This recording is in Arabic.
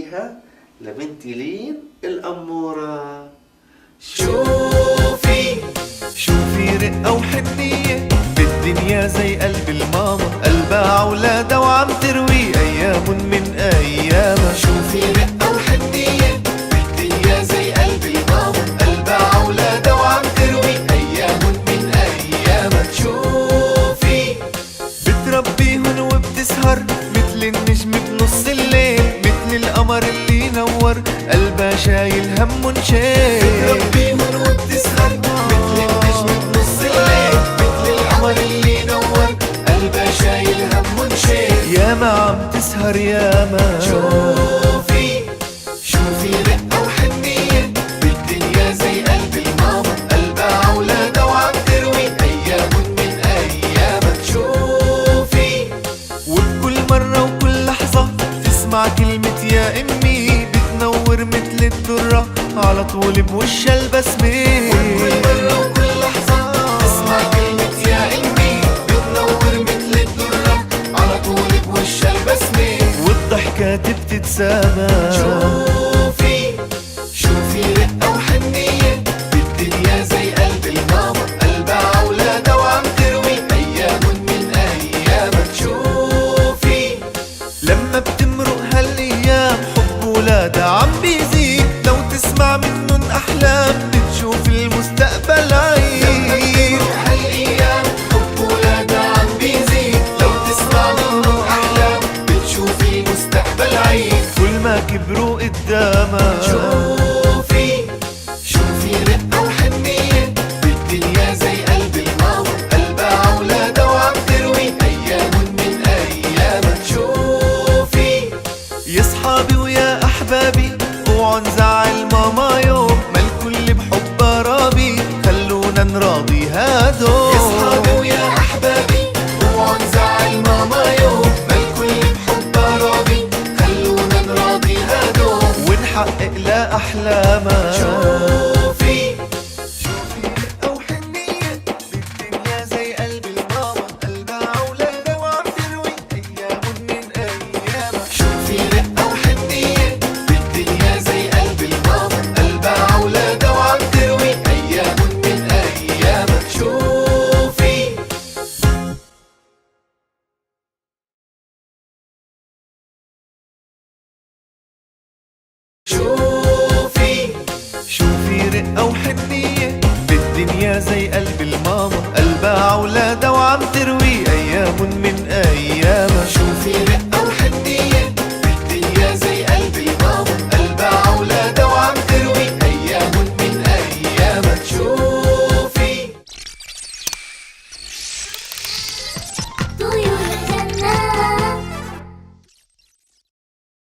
فيها لبنتي لين الأمورة. شوفي رقة وحنية بالدنيا زي قلب الماما، قلبها عولادة وعم تروي أيام من أيامها. شوفي رقة وحنية بالدنيا زي قلب الماما، قلبها عولادة وعم تروي أيام من أيامها. شوفي بتربيهن وبتسهر مثل النجم بنص الليل، مثل القمر اللي نور قلبها شايل همن شيل. بتربيهن وبتسهر مثل النجم بنص الليل، مثل القمر اللي نور قلبها شايل همن شيل. ياما عم تسهر ياما. شوفي رقة وحنية بالدنيا زي قلب الماما، قلبها عولادة وعم تروي أيام من أيامها. شوفي وبكل مرة وكل لحظة تسمع كلمة يا أمي بتنور مثل الدرة على طول بوشها البسمة. كل مرة وكل لحظة تسمع كلمة يا أمي بتنور مثل الدرة على طول بوشها البسمة، والضحكات بتتسامى. شوفي رقة وحنية بالدنيا زي قلب الماما، قلبها عولادة وعم تروي أيام من أيامها. شوفي لما بتمرق هالأيام حب ولادها عم بيزيد، لو تسمع منن أحلام بتشوف المستقبل عيد. هالأيام حب ولادها عم بيزيد، لو تسمع منهم أحلام بتشوفي مستقبل عيد. كل ما كبروا قدامها. شوفي رقة وحنية بالدنيا زي قلب الماما، قلبها عولادة وعم تروي أيام من أيامها. شوفي يا صحابي ويا أحبابي اوعوا نزعل ماما يوم، ما الكل بحبها رابي خلونا نراضي هادو. يا صحابي ويا أحبابي اوعوا نزعل ماما يوم، ما الكل بحبها راضي خلونا نراضي هادو ونحقق لها أحلامها. شوفي رقة وحنية بالدنيا زي قلب الماما، قلبها عولادة وعم تروي أيام من أيامها. شوفي رقة وحنية بالدنيا زي قلب الماما، قلبها عولادة وعم تروي أيام من أيامها. شوفي رقة وحنية بالدنيا زي قلب الماما، قلبها عولادة وعم تروي